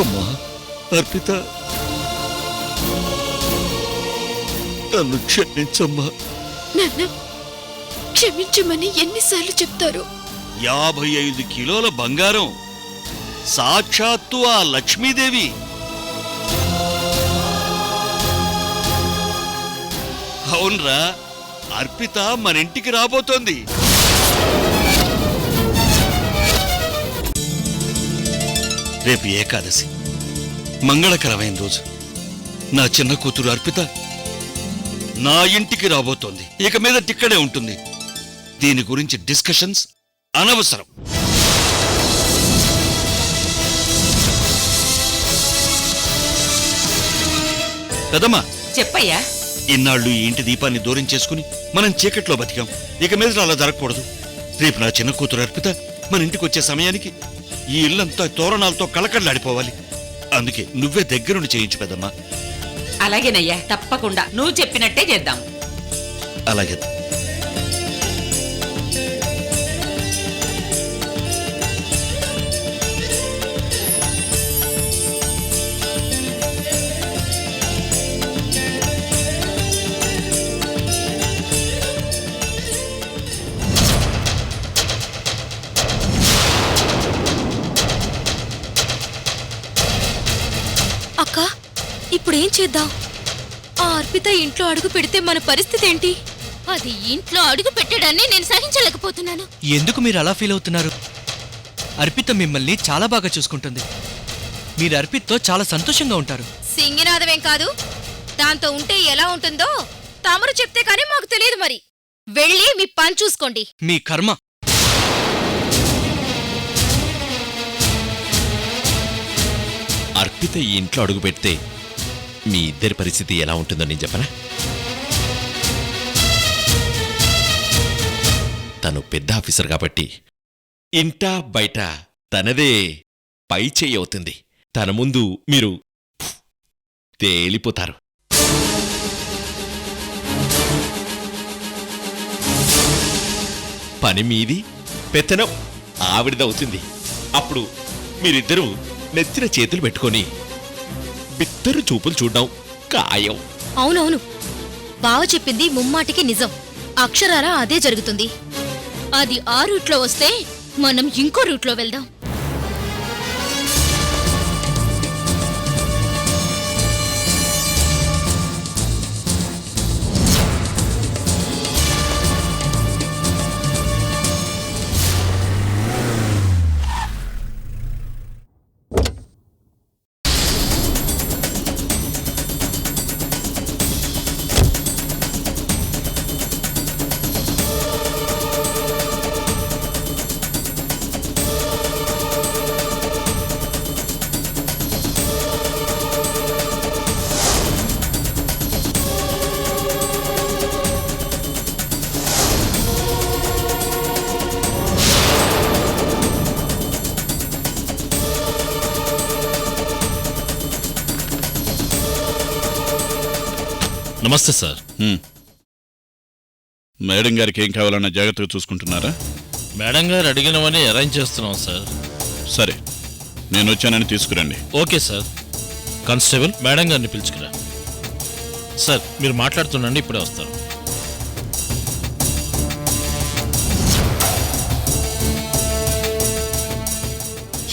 అమ్మా అర్పిత, నన్ను క్షమించమ్మా. నాన్న, క్షమించమని ఎన్నిసార్లు చెప్తారు? 55 కిలోల బంగారం, సాక్షాత్తు ఆ లక్ష్మీదేవి. అవునరా, అర్పిత మన ఇంటికి రాబోతోంది. రేపు ఏకాదశి, మంగళకరమైన రోజు. నా చిన్న కూతురు అర్పిత నా ఇంటికి రాబోతోంది. ఇక మీద ఇక్కడే ఉంటుంది. దీని గురించి డిస్కషన్స్ అనవసరం. కదమ్మా, చెప్పయ్యా. ఇన్నాళ్ళు ఈ ఇంటి దీపాన్ని దూరం చేసుకుని మనం చీకట్లో బతికాం. ఇక మీద అలా జరగకూడదు. రేపు నా చిన్న కూతురు అర్పిత మన ఇంటికి వచ్చే సమయానికి ఈ ఇల్లంతా తోరణాలతో కళకళలాడిపోవాలి. అందుకే నువ్వే దగ్గరుండి చేయించు పెద్దమ్మా. అలాగేనయ్యా, తప్పకుండా నువ్వు చెప్పినట్టే చేద్దాం. అలాగే. అక్క, ఇప్పుడేం చేద్దాం? ఆ అర్పిత ఇంట్లో అడుగు పెడితే మన పరిస్థితి ఏంటి? అది ఇంట్లో అడుగు పెట్టడాన్ని నేను సహించలేకపోతున్నాను. ఎందుకు మీరు అలా ఫీల్ అవుతున్నారు? అర్పిత మిమ్మల్ని చాలా బాగా చూసుకుంటుంది. మీరు అర్పిత్తో చాలా సంతోషంగా ఉంటారు. సింగినాదమేం కాదు, దాంతో ఉంటే ఎలా ఉంటుందో తమరు చెప్తే కానీ మాకు తెలియదు. మరి వెళ్ళి మీ పని చూసుకోండి. మీ కర్మ. అర్పిత ఈ ఇంట్లో అడుగు పెడితే మీ ఇద్దరి పరిస్థితి ఎలా ఉంటుందో నేను చెప్పనా? తను పెద్ద ఆఫీసర్ కాబట్టి ఇంటా బయట తనదే పై చెయ్యి అవుతుంది. తన ముందు మీరు తేలిపోతారు. పని మీది, పెత్తనం ఆవిడదవుతుంది. అప్పుడు మీరిద్దరూ నెత్తిన చేతులు పెట్టుకొని బిత్తరు చూపులు చూడడం ఖాయం. అవునవును, బావ చెప్పింది ముమ్మాటికి నిజం. అక్షరాలా అదే జరుగుతుంది. అది ఆ రూట్లో వస్తే మనం ఇంకో రూట్లో వెళ్దాం. నమస్తే సార్. మేడం గారికి ఏం కావాలన్నా జాగ్రత్తగా చూసుకుంటున్నారా? మేడం గారు అడిగినవని అరేంజ్ చేస్తున్నాం సార్. సరే, నేను వచ్చానని తీసుకురండి. Okay sir. కానిస్టేబుల్, మేడం గారిని పిలుచుకురా. సార్, మీరు మాట్లాడుతుండండి, ఇప్పుడే వస్తారు.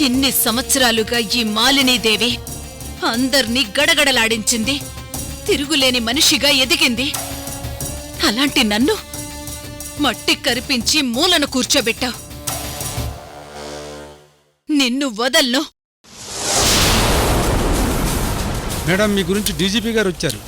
ఇన్ని సంవత్సరాలుగా ఈ మాలినీదేవి అందర్నీ గడగడలాడించింది, తిరుగులేని మనిషిగా ఎదిగింది. అలాంటి నన్ను మట్టి కరిపించి మూలను కూర్చోబెట్టావు. నిన్ను వదల్ను. మేడం, మీ గురించి డీజీపీ గారు వచ్చారు.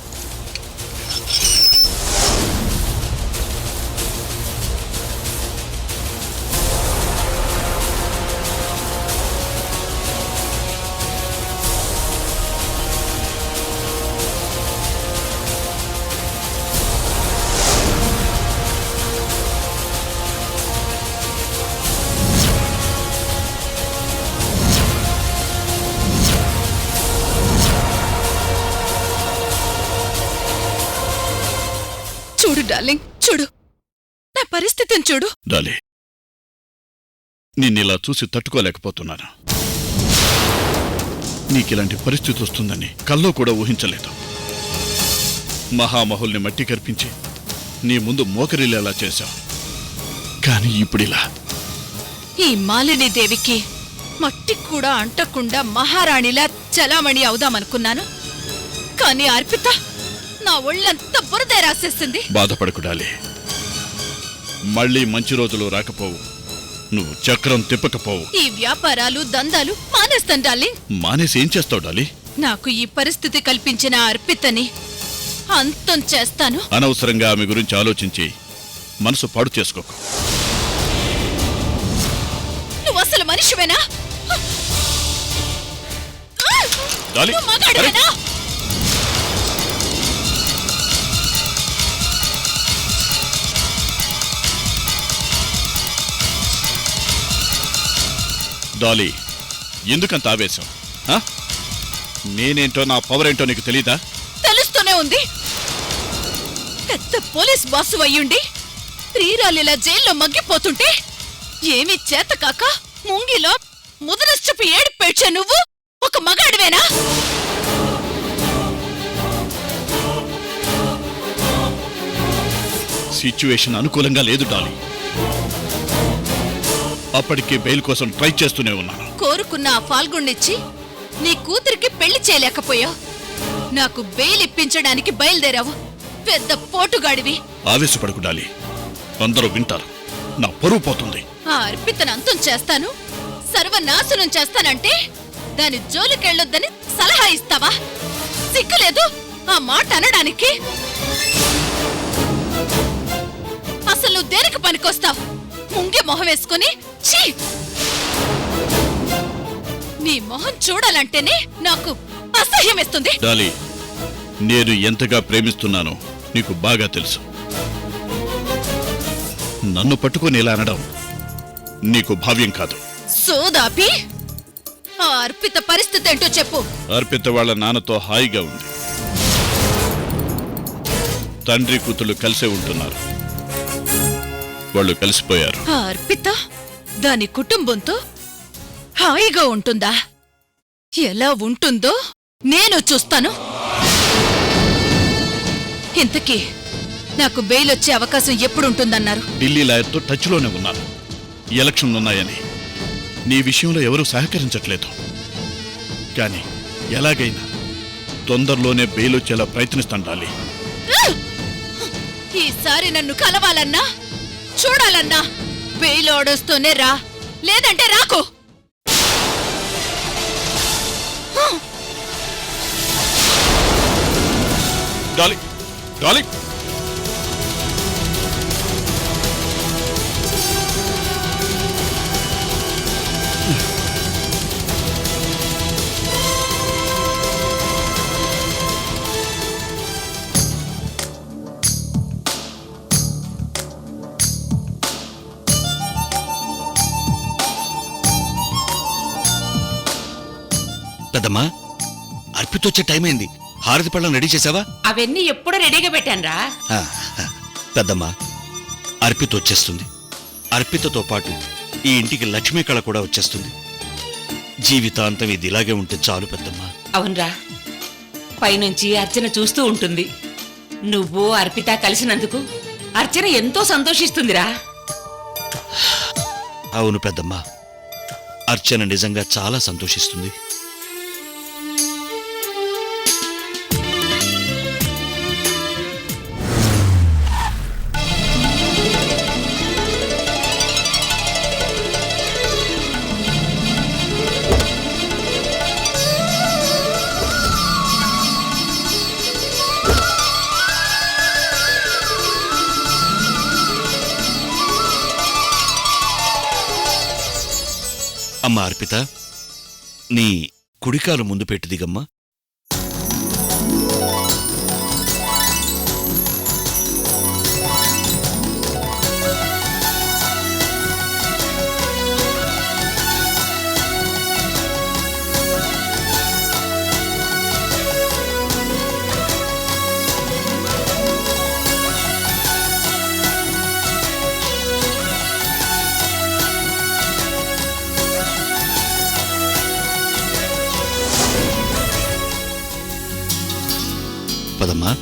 చూడు డార్లింగ్, చూడు నా పరిస్థితిని చూడు. డాలీ, నిన్నిలా చూసి తట్టుకోలేకపోతున్నాను. నీకిలాంటి పరిస్థితి వస్తుందని కల్లో కూడా ఊహించలేదు. మహామహుల్ని మట్టి కర్పించి నీ ముందు మోకరిల్లేలా చేశావు. కానీ ఇప్పుడిలా ఈ మాలిని దేవికి మట్టి కూడా అంటకుండా మహారాణిలా చలామణి అవుదామనుకున్నాను. కానీ అర్పిత నా ఒళ్ళంతా బురదే రాసేసింది. బాధపడకు డాలి. మళ్ళీ మంచి రోజులు రాకపోవు. నువ్వు చక్రం తిప్పకపోవు. ఈ వ్యాపారాలు దందాలు మానేస్తాను డార్లింగ్. మానేసి ఏం చేస్తావు డాలి? నాకు ఈ పరిస్థితి కల్పించిన అర్పితని అంతం చేస్తాను. అనవసరంగా ఆమె గురించి ఆలోచించి మనసు పాడు చేసుకోకు. నువ్వు అసలు మనిషివేనా? డాలి, నువ్వు మగాడివేనా? డాలీ, ఎందుకంత ఆవేశం? ఆ? నేనేంటో నా పవర్ ఏంటో నీకు తెలీదా? తెలుస్తూనే ఉంది. పెద్ద పోలీస్ బాసు అయ్యుండి ప్రియురాలిలా జైల్లో మగ్గిపోతుంటే ఏమీ చేత కాక ముంగిలో ముదరష్టపు ఏడిపేడ్చే నువ్వు ఒక మగాడివేనా? సిచ్యువేషన్ అనుకూలంగా లేదు డాలీ. అప్పటికే బెయిల్ కోసం ట్రై చేస్తూనే ఉన్నాను. కోరుకున్న ఆ ఫాల్గుణ్ణిచ్చి నీ కూతురికి పెళ్లి చేయలేకపోయావు. నాకు బెయిల్ ఇప్పించడానికి బయలుదేరావు. పెద్ద పోటుగాడివి. ఆవేశపడకు డాలీ, అందరూ వింటారు. నా పరువు పోతుంది. ఆ అర్పితను అంతం చేస్తాను, సర్వనాశనం చేస్తానంటే దాని జోలికెళ్ళొద్దని సలహా ఇస్తావా? సిగ్గులేదు ఆ మాట అనడానికి? అసలు నువ్వు దేనికి పనికొస్తావు? ముంగే మొహం వేసుకుని ఛీ! నీ మొహం చూడాలంటేనే నాకు అసహ్యం వేస్తుంది. డాలీ, నేను ఎంతగా ప్రేమిస్తున్నానో నీకు బాగా తెలుసు. నన్ను పట్టుకొని ఇలా అనడం నీకు భావ్యం కాదు. సోదాపి ఆ అర్పిత పరిస్థితి ఏంటో చెప్పు. అర్పిత వాళ్ళ నాన్నతో హాయిగా ఉంది. తండ్రి కూతుళ్ళు కలిసే ఉంటున్నారు. వాళ్ళు కలిసిపోయారు. ఆ అర్పిత దాని కుటుంబంతో హాయిగా ఉంటుందా? ఎలా ఉంటుందో నేను చూస్తాను. ఇంతకీ నాకు బెయిల్ వచ్చే అవకాశం ఎప్పుడుంటుందన్నారు? ఢిల్లీ లాయర్తో టచ్లోనే ఉన్నారు. ఎలక్షన్లున్నాయని నీ విషయంలో ఎవరూ సహకరించట్లేదు. కానీ ఎలాగైనా తొందరలోనే బెయిల్ వచ్చేలా ప్రయత్నిస్తాండాలి. ఈసారి నన్ను కలవాలన్నా చూడాలన్నా బెయిల్ ఆర్డర్స్తోనే రా, లేదంటే రాకు. డాలీ, డాలీ, పెద్దమ్మా, అర్పిత వచ్చే టైం అయింది. హారతి పళ్ళం రెడీ చేసావా? అవన్నీ ఎప్పుడో రెడీగా పెట్టానురా. ఆ, పెద్దమ్మా, అర్పిత వచ్చేస్తుంది. అర్పితతో పాటు ఈ ఇంటికి లక్ష్మీ కళ కూడా వచ్చేస్తుంది. జీవితాంతం ఇది ఇలాగే ఉంటే చాలు పెద్దమ్మా. అవునరా, పైనుంచి అర్చన చూస్తూ ఉంటుంది. నువ్వు అర్పిత కలిసినందుకు అర్చన ఎంతో సంతోషిస్తుందిరా. అవును పెద్దమ్మా, అర్చన నిజంగా చాలా సంతోషిస్తుంది. అమ్మా అర్పిత, నీ కుడికాలు ముందు పెట్టి దిగమ్మా. పదమ్మా.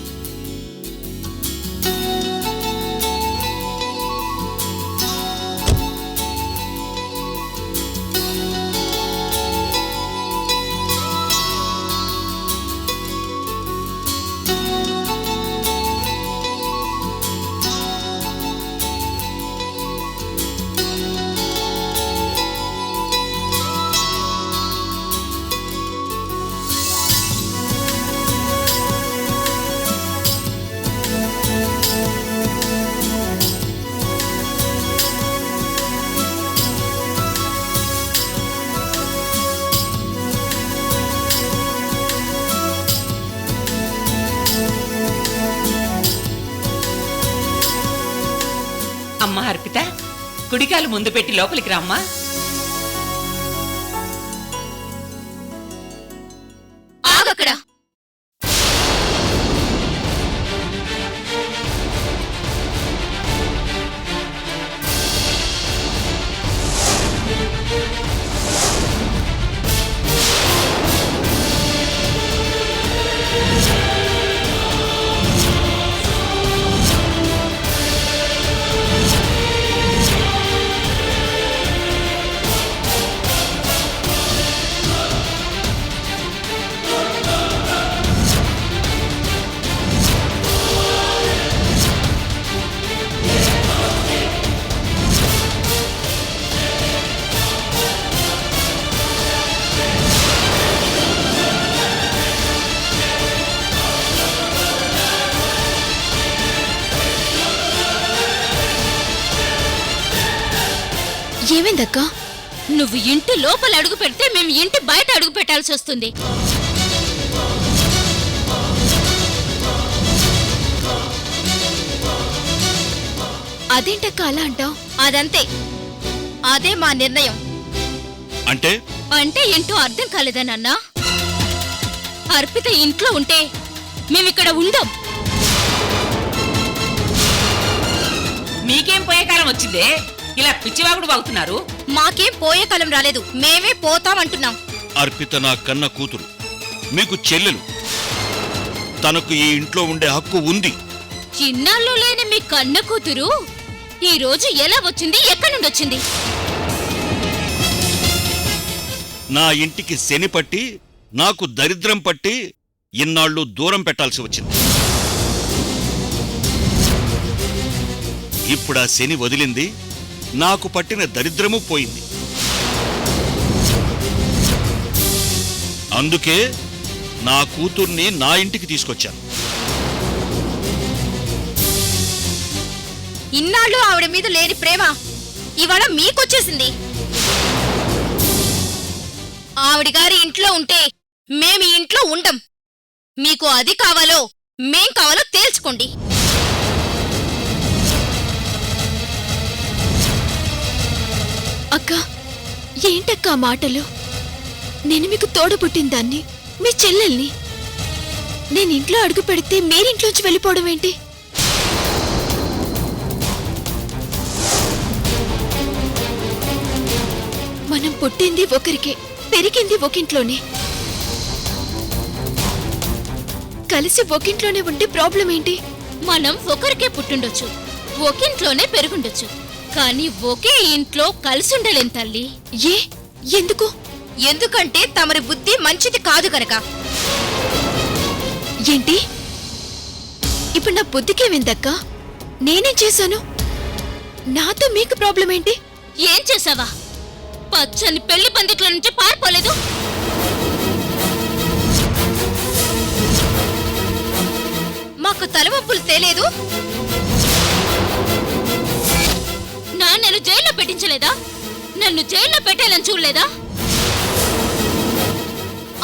అమ్మా అర్పిత, కుడికాలు ముందు పెట్టి లోపలికి రామ్మా. ఆగక్కడ. ఏమైందక్క? నువ్వు ఇంటి లోపల అడుగు పెడితే మేము ఇంటి బయట అడుగు పెట్టాల్సి వస్తుంది. అదేంటక్క అలా అంటావు? అదంతే, అదే మా నిర్ణయం. అంటే అంటే ఏంటో అర్థం కాలేదా నాన్న? అర్పిత ఇంట్లో ఉంటే మేమిక్కడ ఉండం. మీకేం పోయే కాలం వచ్చిందే? ఇలా పిచ్చివాగుడు బాగుతున్నారు. మాకేం పోయే కాలం రాలేదు, మేమే పోతామంటున్నాం. అర్పిత నా కన్న కూతురు, మీకు చెల్లెలు. తనకు ఈ ఇంట్లో ఉండే హక్కు ఉంది. చిన్నాళ్ళు లేని మీ కన్న కూతురు ఈ రోజు ఎలా వచ్చింది? ఎక్కడి నుండి వచ్చింది? నా ఇంటికి శని పట్టి, నాకు దరిద్రం పట్టి ఇన్నాళ్ళు దూరం పెట్టాల్సి వచ్చింది. ఇప్పుడా శని వదిలింది, నాకు పట్టిన దరిద్రము పోయింది. అందుకే నా కూతుర్ని నా ఇంటికి తీసుకొచ్చాను. ఇన్నాళ్ళు ఆవిడ మీద లేని ప్రేమ ఇవాళ మీకొచ్చేసింది. ఆవిడ గారి ఇంట్లో ఉంటే మేమి ఇంట్లో ఉండం. మీకు అది కావాలో మేం కావాలో తేల్చుకోండి. అక్క, ఏంటక్క మాటలు? నేను మీకు తోడబుట్టిన దాన్ని, మీ చెల్లెల్ని. నేను ఇంట్లో అడుగు పెడితే మీరింట్లోంచి వెళ్ళిపోవడం ఏంటి? మనం పుట్టింది ఒకరికే, పెరిగింది ఒకింట్లోనే. కలిసి ఒకింట్లోనే ఉంటే ప్రాబ్లం ఏంటి? మనం ఒకరికే పుట్టుండొచ్చు, ఒకింట్లోనే పెరుగుండొచ్చు, కానీ ఒకే ఇంట్లో కలిసుండలేం తల్లి. ఏ ఎందుకు? ఎందుకంటే తమరి బుద్ధి మంచిది కాదు గనక. ఏంటి ఇప్పుడు నా బుద్ధికేమిందక్క? నేనేం చేశాను? నాతో మీకు ప్రాబ్లం ఏంటి? ఏం చేసావా? పచ్చని పెళ్లి పందిట్ల నుంచి పారిపోలేదు. మాకు తలవంపులు తేలేదు. నాన్నను జైల్లో పెట్టించలేదా? నన్ను జైల్లో పెట్టాలని చూడలేదా?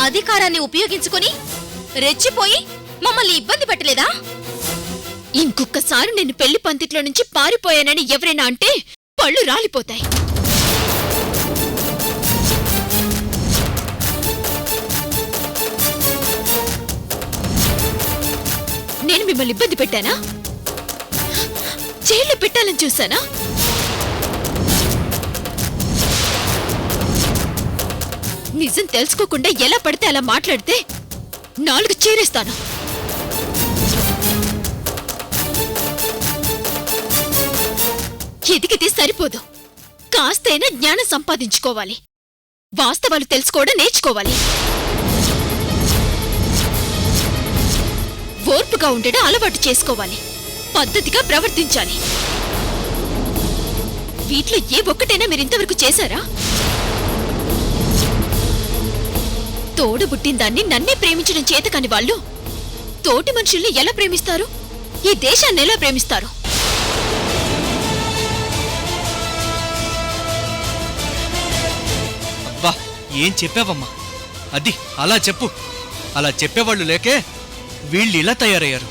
అధికారాన్ని ఉపయోగించుకొని రెచ్చిపోయి మమ్మల్ని ఇబ్బంది పెట్టలేదా? ఇంకొకసారి నేను పెళ్లి పందిట్లో నుంచి పారిపోయానని ఎవరైనా అంటే పళ్ళు రాలిపోతాయి. నేను మిమ్మల్ని ఇబ్బంది పెట్టానా? జైల్లో పెట్టాలని చూసానా? నిజం తెలుసుకోకుండా ఎలా పడితే అలా మాట్లాడితే నాలుగు చీరేస్తాను. ఎదిగితే సరిపోదు, కాస్తైనా జ్ఞానం సంపాదించుకోవాలి, వాస్తవాలు తెలుసుకోవడం నేర్చుకోవాలి. ఓర్పుగా ఉండడం అలవాటు చేసుకోవాలి, పద్ధతిగా ప్రవర్తించాలి. వీటిలో ఏ ఒక్కటైనా మీరింతవరకు చేశారా? తోడబుట్టిన దాన్ని నన్నే ప్రేమించడం చేతకాని వాళ్ళు తోటి మనుషుల్ని ఎలా ప్రేమిస్తారు? ఈ దేశాన్ని ఎలా ప్రేమిస్తారు? అబ్బా ఏం చెప్పావమ్మా, అది అలా చెప్పు. అలా చెప్పేవాళ్ళు లేకే వీళ్ళు ఇలా తయారయ్యారు.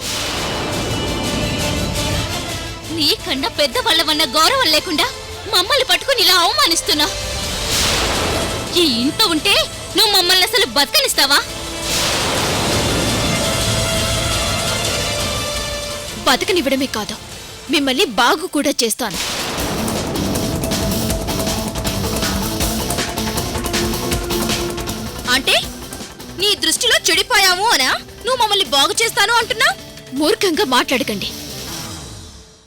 నీకన్నా పెద్దవాళ్ళవన్న గౌరవం లేకుండా మమ్మల్ని పట్టుకుని ఇలా అవమానిస్తున్నా. ఈ ఇంట్లో ఉంటే నువ్వు మమ్మల్ని అసలు బతకనిస్తావా? బతకనివ్వడమే కాదు, మిమ్మల్ని బాగు కూడా చేస్తాను. అంటే నీ దృష్టిలో చెడిపోయాము అనా నువ్వు మమ్మల్ని బాగు చేస్తాను అంటున్నా? మూర్ఖంగా మాట్లాడకండి.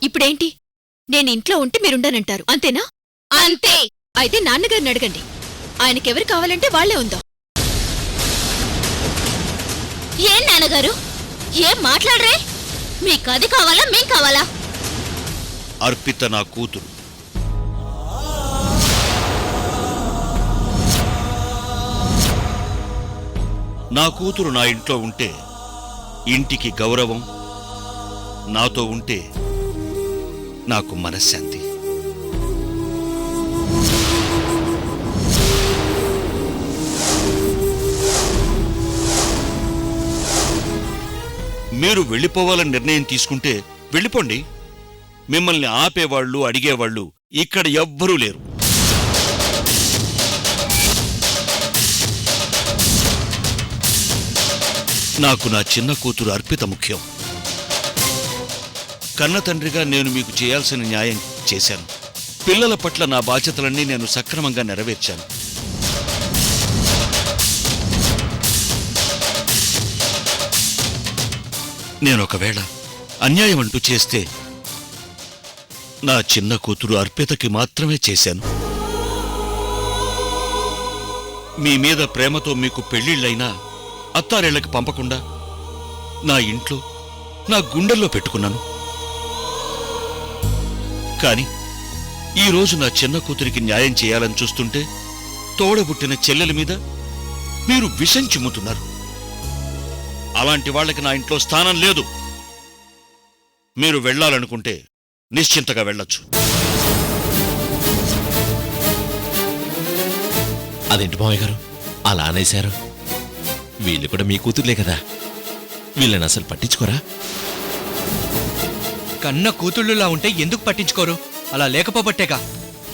ఇప్పుడేంటి, నేను ఇంట్లో ఉంటే మీరుండనంటారు, అంతేనా? అంతే. అయితే నాన్నగారిని అడగండి, ఆయనకెవరు కావాలంటే వాళ్లే ఉందాం. ఏం నాన్నగారు, ఏం మాట్లాడరే? మీకు అది కావాలా, మేం కావాలా? అర్పిత నా కూతురు. నా కూతురు నా ఇంట్లో ఉంటే ఇంటికి గౌరవం, నాతో ఉంటే నాకు మనశ్శాంతి. మీరు వెళ్ళిపోవాలని నిర్ణయం తీసుకుంటే వెళ్ళిపోండి. మిమ్మల్ని ఆపేవాళ్లు, అడిగేవాళ్లు ఇక్కడ ఎవ్వరూ లేరు. నాకు నా చిన్న కూతురు అర్పిత ముఖ్యం. కన్న తండ్రిగా నేను మీకు చేయాల్సిన న్యాయం చేశాను. పిల్లల పట్ల నా బాధ్యతలన్నీ నేను సక్రమంగా నెరవేర్చాను. నేనొకవేళ అన్యాయం అంటూ చేస్తే నా చిన్న కూతురు అర్పితకి మాత్రమే చేశాను. మీ మీద ప్రేమతో మీకు పెళ్లిళ్ళైనా అత్తారేళ్లకి పంపకుండా నా ఇంట్లో, నా గుండెల్లో పెట్టుకున్నాను. కాని ఈరోజు నా చిన్న కూతురికి న్యాయం చేయాలని చూస్తుంటే తోడబుట్టిన చెల్లెల మీద మీరు విషం చిమ్ముతున్నారు. అలాంటి వాళ్ళకి నా ఇంట్లో స్థానం లేదు. మీరు వెళ్ళాలనుకుంటే నిశ్చింతగా వెళ్ళొచ్చు. అదేంటి మావయ్య గారు అలా అనేశారు? వీళ్ళు కూడా మీ కూతుర్లే కదా, వీళ్ళని అసలు పట్టించుకోరా? కన్న కూతుళ్ళులా ఉంటే ఎందుకు పట్టించుకోరు? అలా లేకపోబట్టేగా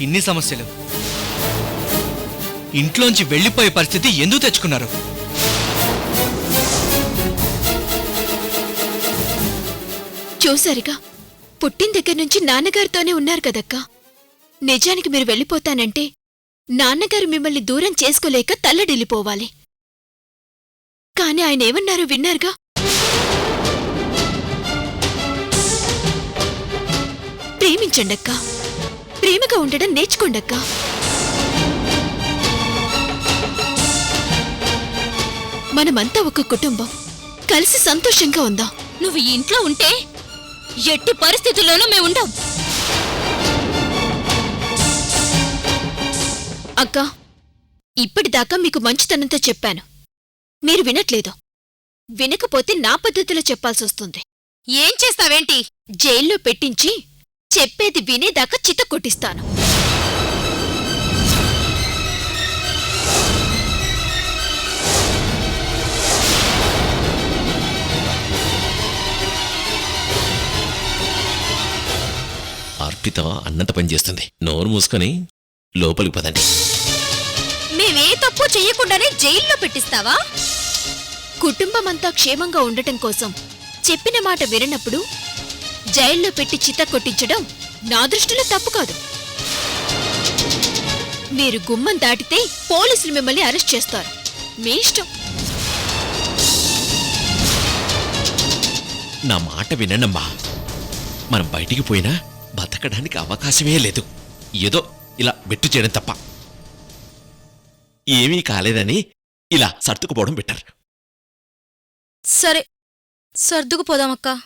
ఇన్ని సమస్యలు. ఇంట్లోంచి వెళ్ళిపోయే పరిస్థితి ఎందుకు తెచ్చుకున్నారు? చూసారుగా, పుట్టిన దగ్గర నుంచి నాన్నగారితోనే ఉన్నారు కదక్కా. నిజానికి మీరు వెళ్ళిపోతానంటే నాన్నగారు మిమ్మల్ని దూరం చేసుకోలేక తల్లడిల్లిపోవాలి. కాని ఆయన ఏమన్నారో విన్నారుగా. ప్రేమించండక్కా, ప్రేమగా ఉండడం నేర్చుకోండక్కా. మనమంతా ఒక కుటుంబం, కలిసి సంతోషంగా ఉందాం. నువ్వు ఈ ఇంట్లో ఉంటే ఎట్టి పరిస్థితుల్లోనూ మేము ఉండం. అక్కా, ఇప్పటిదాకా మీకు మంచితనంతో చెప్పాను, మీరు వినట్లేదు. వినకపోతే నా పద్ధతిలో చెప్పాల్సొస్తుంది. ఏం చేస్తావేంటి? జైల్లో పెట్టించి చెప్పేది వినేదాకా చిత్త కొట్టిస్తాను. అర్పిత అన్నంత పని చేస్తుంది. నోరు మూసుకొని లోపలికి పదండి. మేమే తప్పు చెయ్యకుండానే జైల్లో పెట్టిస్తావా? కుటుంబమంతా క్షేమంగా ఉండటం కోసం చెప్పిన మాట విననప్పుడు జైల్లో పెట్టి చిత్త కొట్టించడం నా దృష్టిలో తప్పు కాదు. మీరు గుమ్మం దాటితే పోలీసులు మిమ్మల్ని అరెస్ట్ చేస్తారు. మీ ఇష్టం. నా మాట వినండమ్మా. మనం బయటికి పోయినా బతకడానికి అవకాశమే లేదు. ఏదో ఇలా బెట్టు చేయడం తప్ప ఏమీ కాలేదని ఇలా సర్దుకుపోవడం బెటర్. సరే సర్దుకుపోదామక్కా.